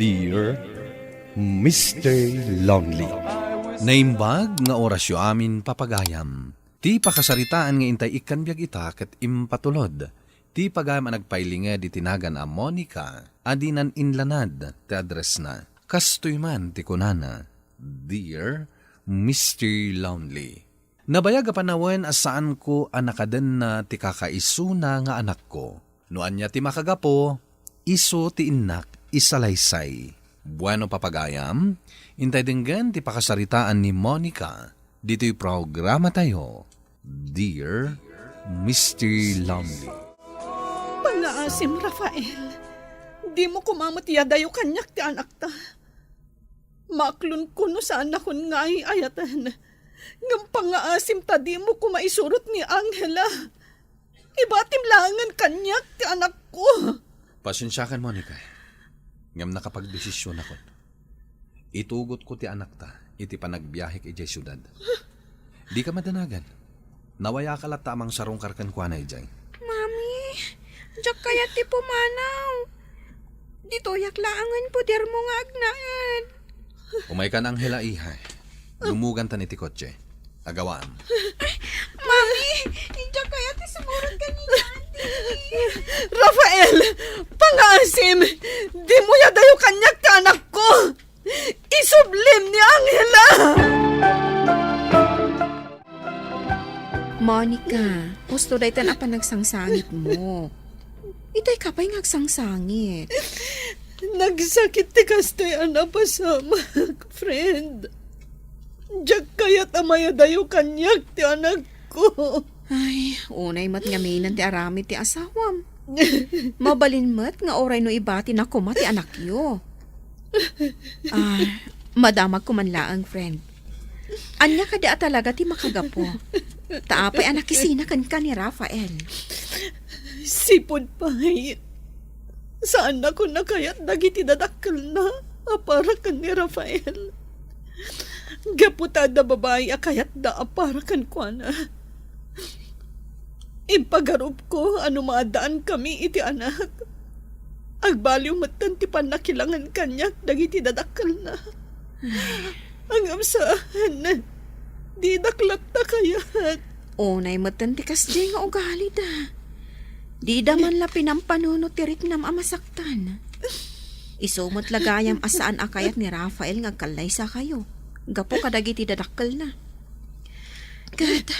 Dear Mr. Lonely. Naimbag nga orasyo amin papagayam. Ti pakasaritaan nga intay ikan biyag ita ket impatulod. Ti pagayam ang nagpailinga di tinagan a Monica. Adinan inlanad ti address na. Kastoy man ti kunana. Dear Mr. Lonely. Nabayag a panawen asaan ko anakaden na ti kakaisuna nga anak ko. Noan niya ti makagapo, iso ti inak isalaysay. Bueno papagayam, intay dinggan ti pakasaritaan ni Monica. Dito'y programa tayo. Dear Mr. Lonely. Pangaasim, Rafael. Di mo kumamot yadayo kanyak ti anak ta. Maklon ko no saan akon nga ay ayatan. Ngam pangaasim ta di mo kumaisurot ni Angela. Ibatim langan kanyak ti anak ko. Pasensyakan, Monica. Ngam nakapagdesisyon ako. Itugot ko ti anak ta, iti panagbiyahe kay syudad. Di ka madanagan. Nawaya ka lat tamang sarong karkan kwa na ijay. Mami, jak kaya ti pumanaw. Dito yak laangan po der mo nga agnaad. Umay ka na Angela ihay. Lumugan ta ni ti kotse. Agawaan. Mami, jak kaya ti sumurot ka ni Daddy. Rafael! Pangaasim! Di mo yadayo kanyak ti anak ko! Isublim ni Angela! Monica, gusto dahi tan apa nagsangsangit mo. Itay ka pa'y ngagsangsangit. Nagsakit ti kastoy anapasama, friend. Diyak kaya't amaya dayo kanyak ti anak ko. Ay, unay mat ngaminan ti arami ti asawam. Mabalin mat nga oray no ibati na kuma ti anak yo. Madamag ko man laang, friend. Anya ka da talaga ti makagapo. Taapay anak kisina kan ni Rafael. Sipod pa'y. Saan ako na kaya't dagiti dadakkel na apara kan ni Rafael. Gaputada babae akayat da apara kan kwa na. Ipagarup ko ano maadaan kami iti anak. Agbaliw matan ti panakilangan kanyak dagiti dadakkel na. Ang amsaan di daklap ta kayat. Unay matan ti kasjay nga ugali da. Di daman la pinampanunot ti riknam amasaktan. Isumot lagayam asaan akayat ni Rafael nga kalay sa kayo. Gapo kadagiti dadakkel na. Kat,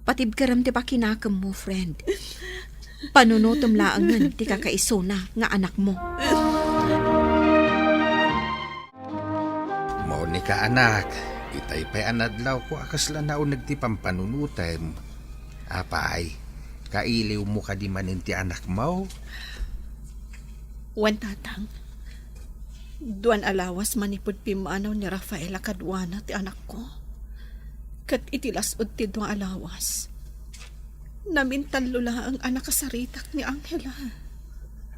patib karam ti pakinakam mo, friend. Panunutom laangan ti kakaisuna nga anak mo. Monica anak, itay pa'y anadlaw ko akasla naunag ti pampanunutem. Apay, kailiw mo ka di manin ti anak mo? Wan tatang. Duan alawas manipod pimanaw ni Rafael akadwana ti anak ko. Kat itilasod ti duan alawas. Namintan lula ang anak kasaritak ni Angela.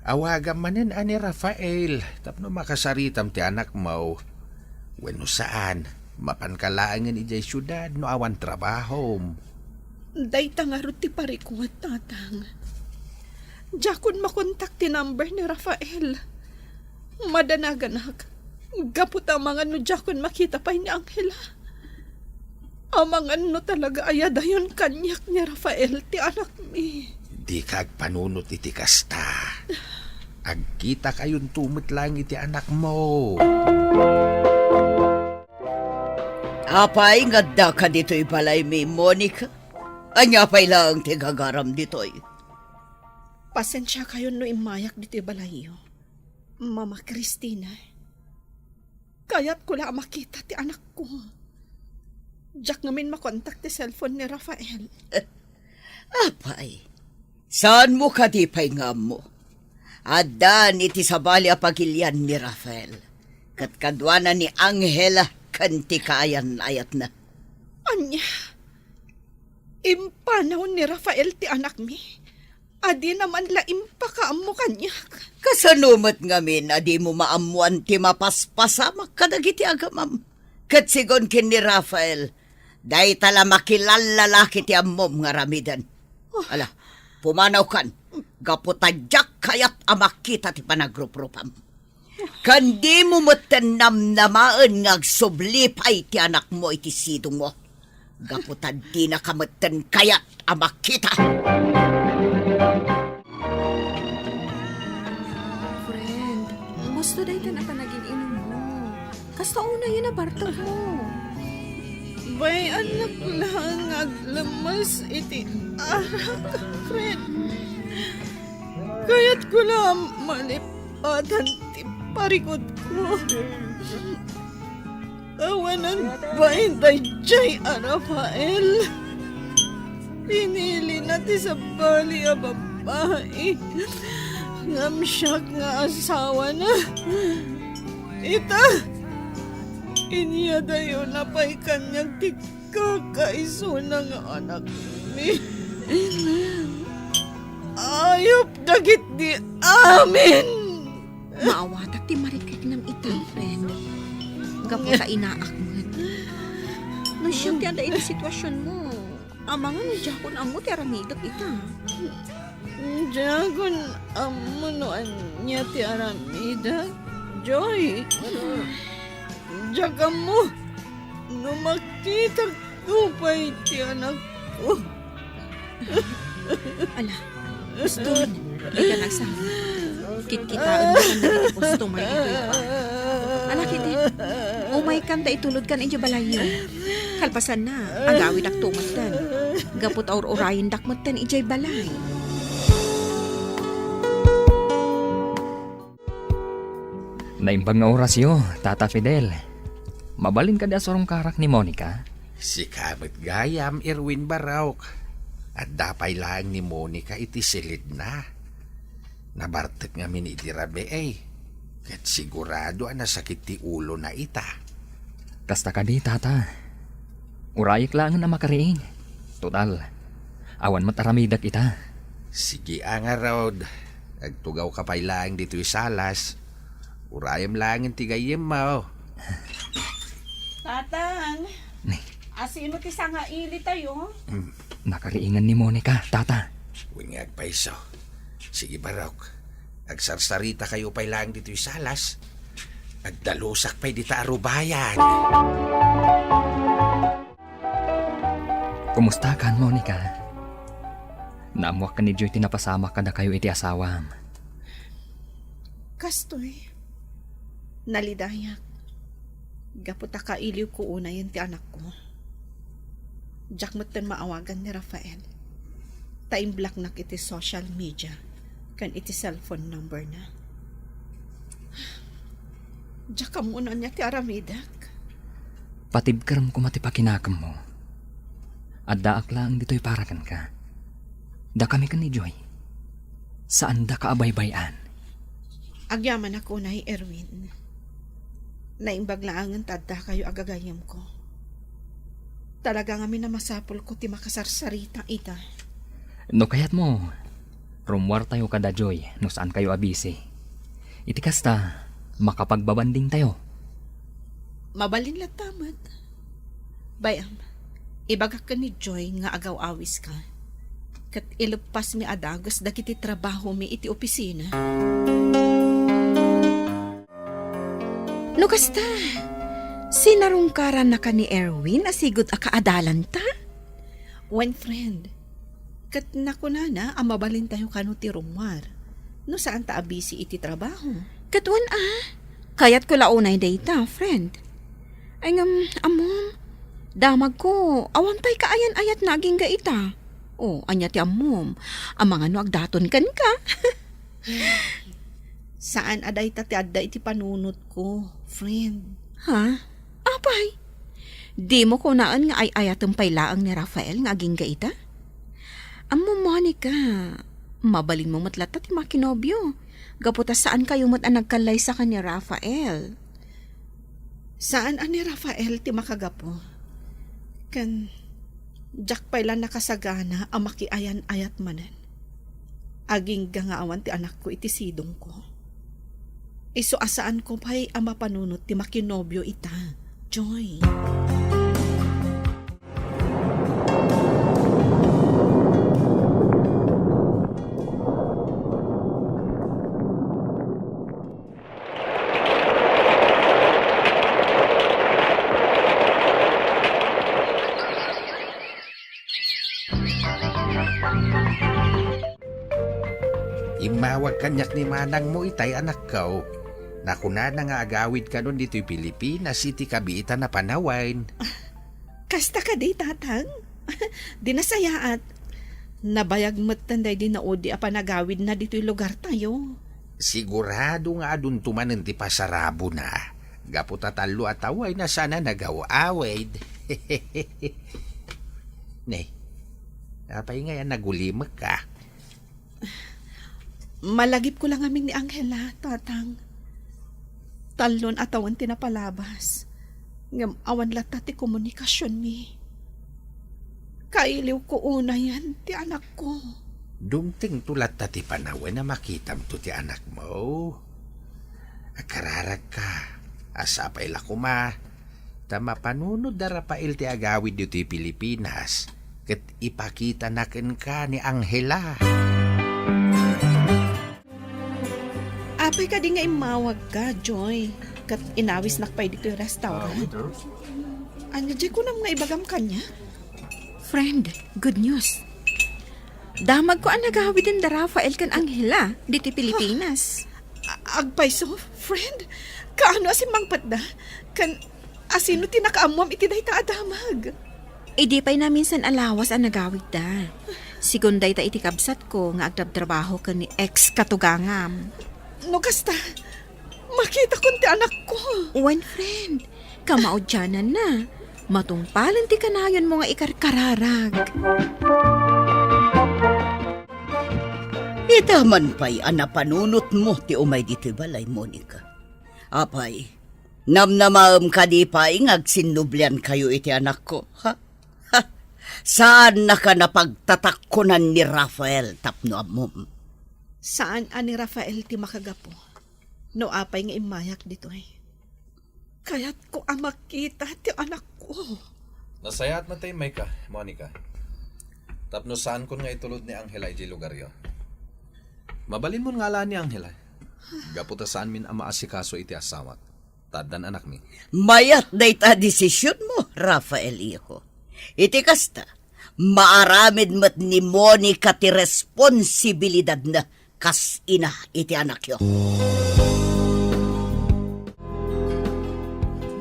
Awagan manin ani Rafael, tapno makasaritam ti anak mo. Weno saan, mapankalaangan ijay syudad no awan trabaho. Day tangarot ti parikuat tatang. Jakon makontak ti number ni Rafael. Madanaganak. Gapot ang mga no jakon makita pa ni Angela. Ang mga no talaga ayadayon kanyak ni Rafael ti anak mi. Di kag panunot iti kasta. Agkita kayon tumot lang iti anak mo. Apay nga ka dito'y balay mi, Monica. Anya pa'y lang ti gagaram dito'y. Pasensya kayo no imayak dito'y balayo. Mama Christina. Kaya't ko lang makita ti anak ko. Diyak ngamin makontak ti cellphone ni Rafael. Apay, saan mo ka di pa'y nga mo? Adan iti sabali apagilyan ni Rafael. Katkadwana ni Angela kanti kayan ayat na. Anya, impanaw ni Rafael ti anak mi. Adi naman la impakaam mo kanyak. Kasanumat ngamin, adi mo maamuan ti mapaspasamak kadagiti agamam. Katsigon kin ni Rafael, day tala makilalalaki ti ammom nga ramidan. Ala, pumanaw kan, gaputadyak kayat amakita ti panagrupropam. Kandi mo matanam namaan nga agsublipay ti anak mo iti sidong mo. Gaputan di na kamatan kayat amak kita. Friend, gusto dahi ka na naging inom mo. Kasta una yun na barto mo. Bay anak lang aglamas iti arak, friend. Kaya't ko na malipatan ti parikot ko. Awanan ba intay jay Rafael? Pinili na ti sa bali a babae. Ngamsyak nga asawa na. Ita! Inya dayo na pa'y kanyang ti kakaiso ng anak ni. Ayop dagit di amin! Maawatak ti marikik ng itang friend. Gaputa inaakman. Nung siyang ti anda iti sitwasyon mo, amangan ni Jakon amo ti aramidot ita. Jagon amunuan niya ti aramida. Joy! Jagam mo! No makita tupay ti anak ko. Ala, gusto di ka nagsama. Kitkitaan mo kan dali ti customer ito pa. Ala kiti, umay kan da itulod kan inyo balayo. Kalpasan na, agawid ak tumatan. Gapot aur-urayin dakmatan ijay balay. Naimbang nga orasyo, Tata Fidel. Mabalin ka da sorong karak ni Monica. Si Kamit Gayam, Erwin Barauk. At dapay lang ni Monica iti silid na. Nabartek nga min iti rabe eh. Kat sigurado ang nasakit ti ulo na ita. Kasta ka di, Tata. Urayik lang na makariing. Total, awan mataramidak ita. Sige ang arod. Agtugaw ka pa'y lang dito salas. Urayam lang ang tigayim mo. Tatang, Ni, asino ti sanga ili tayo? nakariingan ni Monica, Tata. Wingag pa iso. Sige Barok. Agsarsarita kayo pa'y lang dito salas. Agdalusak pa'y dita arubayan. Kumusta kan, Monica? Naamuak ka ni Joy tinapasama ka na kayo iti asawam. Kastoy, nalidayak. Gaputa ka iliw ko una yun ti anak ko. Jack mo maawagan ni Rafael. Time black na iti social media. Kan iti cellphone number na. Jack ka muna niya ti aramidak. Patibkaram ko matipakinakam mo. At daak lang dito'y parakan ka. Da kami ka ni Joy. Saan da ka abaybayan? Agyaman ako na Erwin. Naimbag laangan tadda kayo agagayam ko. Talaga nga minamasapol ko ti makasarsarita ita. No kayat mo, rumwar tayo kada Joy no saan kayo abisi. Iti kasta, makapagbabanding tayo. Mabalin lang tamat. Bayam, ibagak ka ni Joy nga agaw-awis ka. Kat ilupas mi adagos dagiti trabaho mi iti opisina. No kasta, sinarungkaran na ka ni Erwin asigod akaadalan ta? One friend, kat nakunana ang mabalin tayo kano ti rumwar. No saan ta abisi iti trabaho? Katwan kayat ko launay data, friend. Ay amom, damag ko, awan pa'y kaayan-ayat naging gaita. O, anya ti amom, ang mga no agdaton kan ka. Saan aday ta ti adda iti panunot ko, friend? Ha? Apay? Di mo ko naan nga ay-ayatong paylaang ni Rafael nga aging gaita? Amom, Monica, mabalin mo matlata ti makinobyo. Gaputa saan kayo mat ang nagkalay sa kanya Rafael? Saan ani Rafael ti makagapo? Kan Jack pailan nakasagana ang makiayan-ayat manen. Aging gangaawan ti anak ko iti sidong ko. Iso asaan ko pa'y ang mapanunot ti makinobyo ita, Joy. Kanyak ni manang mo itay anak ko. Nakuna na nga agawid ka nun dito'y Pilipinas, iti kabiitan na panawain. Kasta ka di, tatang. Di nasayaat. Nabayag mo't tanday din na odi apanagawid na dito'y lugar tayo. Sigurado nga adun tumanan ti pasarabo na. Gaputa talo at away na sana nagawa-awid. Nay, apay nga yan nagulimak ka. Malagip ko lang aming ni Angela, tatang. Talon atawan tinapalabas. Ngam awan lata ti komunikasyon mi. Kailiw ko una yan, ti anak ko. Dumting tulat ta ti panawen na makitam to ti anak mo. Akararag ka. Asapay la kuma. Tama panunod da Rafael ti agawid dito ti Pilipinas. Ket ipakita naken ka ni Angela. Apay ka di nga imawag ka, Joy. Kat inawis nakpay dito yung restaurant. Anya, Joy, ko nang nga ibagam kanya. Friend, good news. Damag ko ang nagawid din da Rafael kan Angela, dito Pilipinas. Agpay so, friend. Kaano asin mangpat da? Kan asino tinakaamwam iti day ta adamag. Idi pa'y na minsan alawas ang nagawid da. Sigunday ta iti kabsat ko nga agdabtrabaho ka ni ex katugangam. No kasta, makita ko ti anak ko. One friend, kamaudyanan na. Matungpalan ti kanayon mo nga ikarkararag. Itaman pa'y anapanunot mo ti umay dito'y balay, Monica. Apay, namnamaam ka di pa'y ngagsinublian kayo iti anak ko, ha? Ha? Saan na ka napagtatakkunan ni Rafael tapno amom? Saan ani Rafael ti makagapo? No apay nga imayak dito ay. Kaya't ko ang makita ti anak ko. Nasayat na tayo, Maika, Monica. Tapno saan ko nga itulod ni Angela iti lugar yo. Mabalin mo nga la ni Angela. Gaputa saan min ang maasikaso iti asawat. Tadan anak mi. Mayat na ita desisyon mo, Rafael iho. Iti kasta, maaramid mat ni Monica ti responsibilidad na kas ina iti anak yo.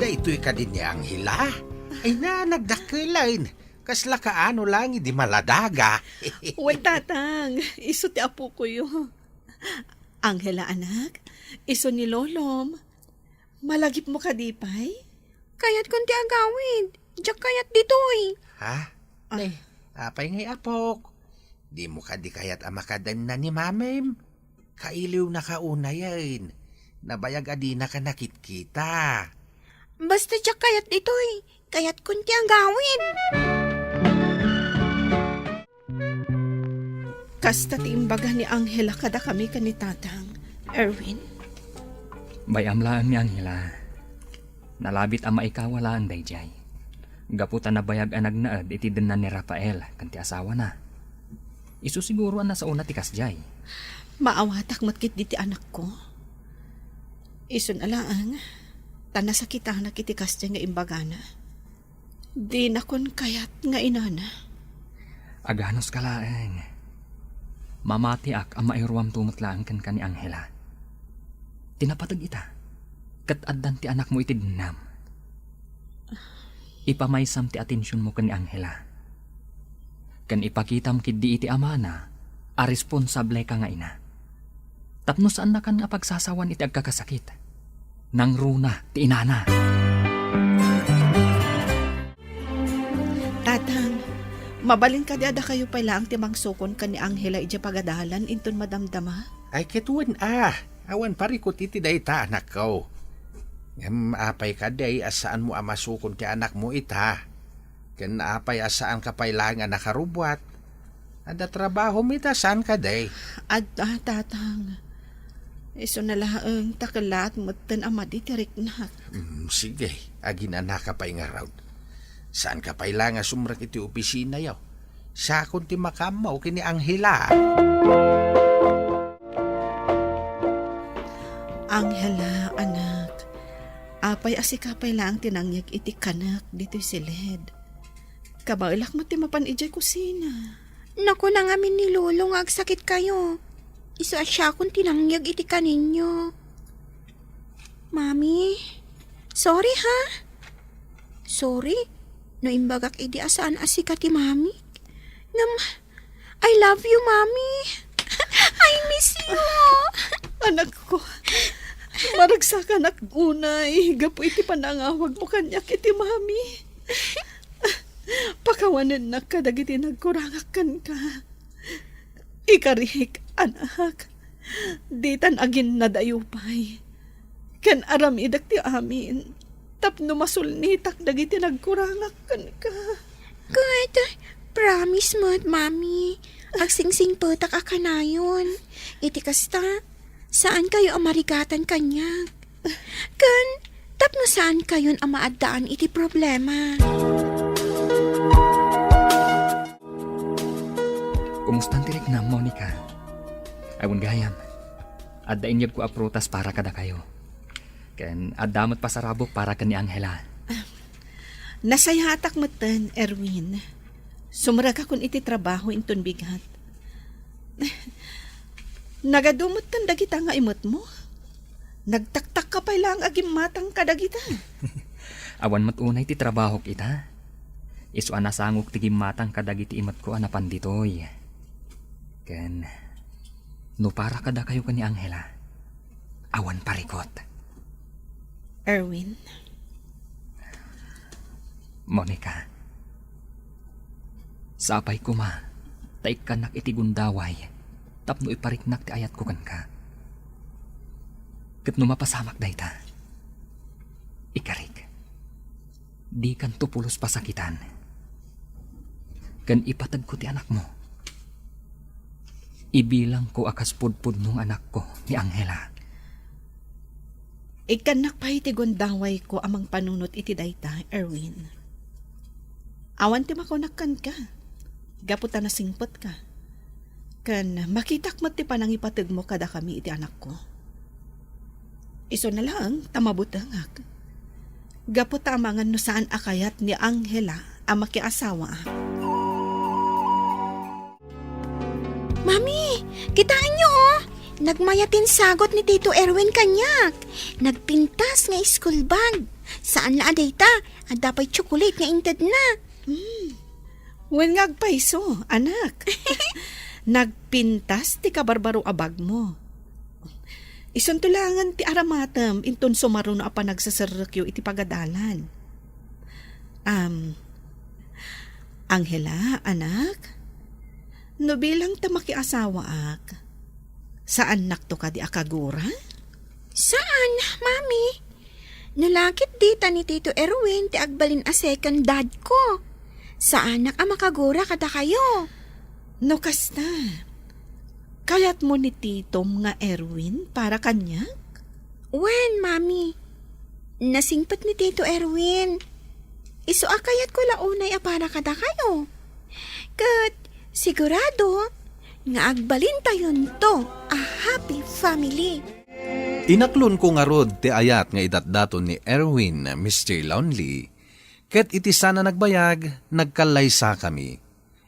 Daytoy ka din ni Angela. Ay na, nagdakilain. Kasla kaano lang, hindi maladaga. Wen tatang, iso ti apo ko yo. Angela anak, iso ni Lolom. Malagip mo ka di pay? Kaya't kunti agawid. Diyak kayat ditoy. Ha? Ay, apay ngay apok. Di mo ka di kayat amakadan na ni mamem. Kailiw na kauna yan. Nabayag adina ka nakit-kita. Basta diyak kayat ditoy. Kaya't kunti agawid. Kasta ti imbaga ni Angela kada kami ka ni tatang. Erwin? Bayamlaan ni Angela. Nalabit ang maikawalaan dayjay. Gaputan na bayag anag naad iti din na ni Rafael kanti asawa na. Isu siguro na sa una ti kasjay. Maawatak matkit di ti anak ko. Isun alaang, tanasakita na kitikas dyan nga imbagana. Di na kon kayat nga inana. Aganos kalaeng. Mamati ak ang mairuam tumutlaan kan ni Angela. Tinapatag ita. Kat addan ti anak mo iti dinam. Ipamaysam ti atensyon mo kan ni Angela. Kan ipakitam kidi iti amana, a responsable ka nga ina. Tapno saan na kan nga pagsasawan iti agkakasakit. Nang runa ti inana. Tatang, mabalin ka di ada kayo pala ang timang sukon ka ni Angela ija pagadalan inton madamdama. Ay ketuan awan parikot iti dayta anak ko. Apay ka day asaan mo amasukon ti anak mo ita. Ken apay asaan ka pailangan nakarubwat. Ada trabaho mita saan ka day. Tatang, iso na laang takalat mo tan amadi tiriknak. Sige, agin anak ka pa'y nga raw. Saan ka pailangan sumrak iti opisina yaw? Sakon ti makamaw kini Angela. Angela, anak. Apay asikapay lang tinangyag iti kanak dito'y silid. Kabailak mo ti mapan ijay kusina. Naku na ngamin ni Lolo nga agsakit kayo. Isu asya kung tinangyag iti kaninyo. Mami, sorry ha. Sorry, no imbagak idi asaan asika ti mami. Ngam, I love you, mami. I miss you. Anak ko, maragsakan ak unay, gapo iti panangawag mo kanyak iti mami. Pakawanan na ka, dagiti nagkurangakan ka. Ikarihik, anak, ditan agin na dayupay. Kan aramidak ti amin, tapno masulnitak dagiti nagkurangakan ka. Good. Promise mo, mami. Agsingsing petak akanayon. Iti kasta, saan kayo amarigatan kanyag? Kan, tapno saan kayon amaadaan iti problema? Kumustan tirik na, Monica? Awan gayam. Adda inyag ko aprutas para kada kayo. Ken adamot pasarabok para ka ni Angela. Nasayatak matan, Erwin. Sumra ka kun iti trabaho inton bigat. Nagadumot tan dagita nga imot mo. Nagtaktak ka pa lang agim matang kadagita. Awan matunay ti trabaho kita. Isu anasangok ti gimatang kadagiti imat ko anapan ditoy. Ken no para kada kayo ka ni Angela. Awan parikot. Erwin, Monica. Sapay ko ma, taik kanak iti gundaway, tapno ipariknak ti ayat ko kan ka. Kat no mapasamak dayta. Ikarik. Di kan tupulos pasakitan. Kan ipatag ko ti anak mo. Ibilang ko akas pudpud nung anak ko ni Angela. ikanak pa iti gundaway ko amang panunot iti dayta, Erwin. Awan ti makunakkan ka. Gaputa na singpot ka. Kan makitak mo ti panangipatag mo kada kami iti anak ko. Iso na lang, tamabutangak. Gaputa amangan no saan akayat ni Angela ang makiasawa. Mami, kitaan niyo oh. Nagmayatin sagot ni Tito Erwin kanyak. Nagpintas nga school bag. Saan la adayta? At dapat chocolate nga inted na. Wen nga agpaiso, anak. Nagpintas ti kabarbaro abag mo. Isuntulangan ti aramatam inton sumaro na apa nagsasarrakyo iti pagadalan. Angela, anak, no bilang ta makiasawa ak, saan nakto ka di akagura? Saan, mami? Nalakit dita ni Tito Erwin ti agbalin a second dad ko. Saan nak makagura kada kayo? No kasta, kayat mo ni Titom nga Erwin para kanya? Wen, mami? Nasingpat ni Tito Erwin. Isu akayat ko launay a para kada kayo. Kat sigurado nga agbalin tayon to a happy family. Inaklon ko nga rod ti ayat nga idatdaton ni Erwin, Mr. Lonely. Ket iti sana nagbayag, nagkalaysa kami.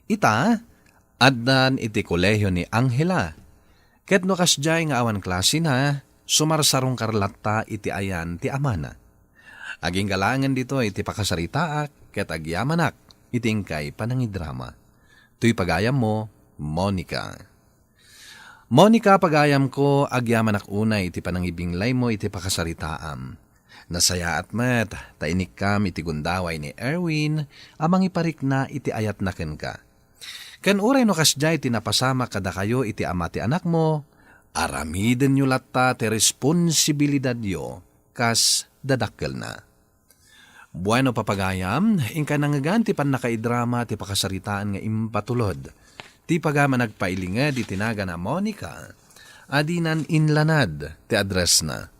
Ita, addan iti kolehiyo ni Angela. Ket no kasjay nga awan klase na, sumarsarong karlatta iti ayan ti amana. Aging galangan dito iti pakasaritaak, ket agyamanak, itingkay panangidrama. Tuy pagayam mo, Monica. Monica, pagayam ko, agyamanak unay iti panangibinglay mo iti pakasaritaam. Nasaya at met, tainik kam iti gundaway ni Erwin, amang iparik na iti ayat na ken ka. Ken uray no kasjay tinapasama kada kayo iti ama ti anak mo, aramiden nyo latta ti responsibilidad yo, kas dadakkel na. Bueno papagayam, ingka nangagan ti pan nakaidrama ti pakasaritaan nga impatulod. Ti pagama nagpailinga di tinaga na Monica, adinan inlanad ti address na.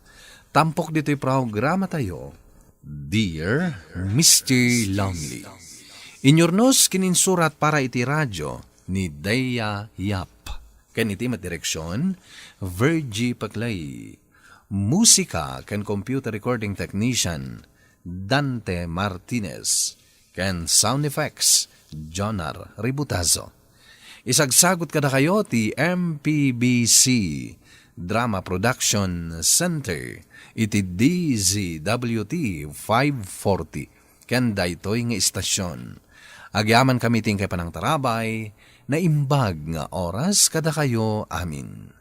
Tampok dito'y programa tayo, Dear Mr. Lonely. Inyornos kininsurat para iti radyo ni Dea Yap. Ken iti matireksyon, Virgie Paclay. Musika ken computer recording technician, Dante Martinez. Ken sound effects, Jonar Ributazo. Isagsagot kada kayo ti MPBC Drama Production Center iti DZWT 540 ken daytoy nga istasyon. Agyaman kami ting kay panang tarabay na imbag nga oras kada kayo amin.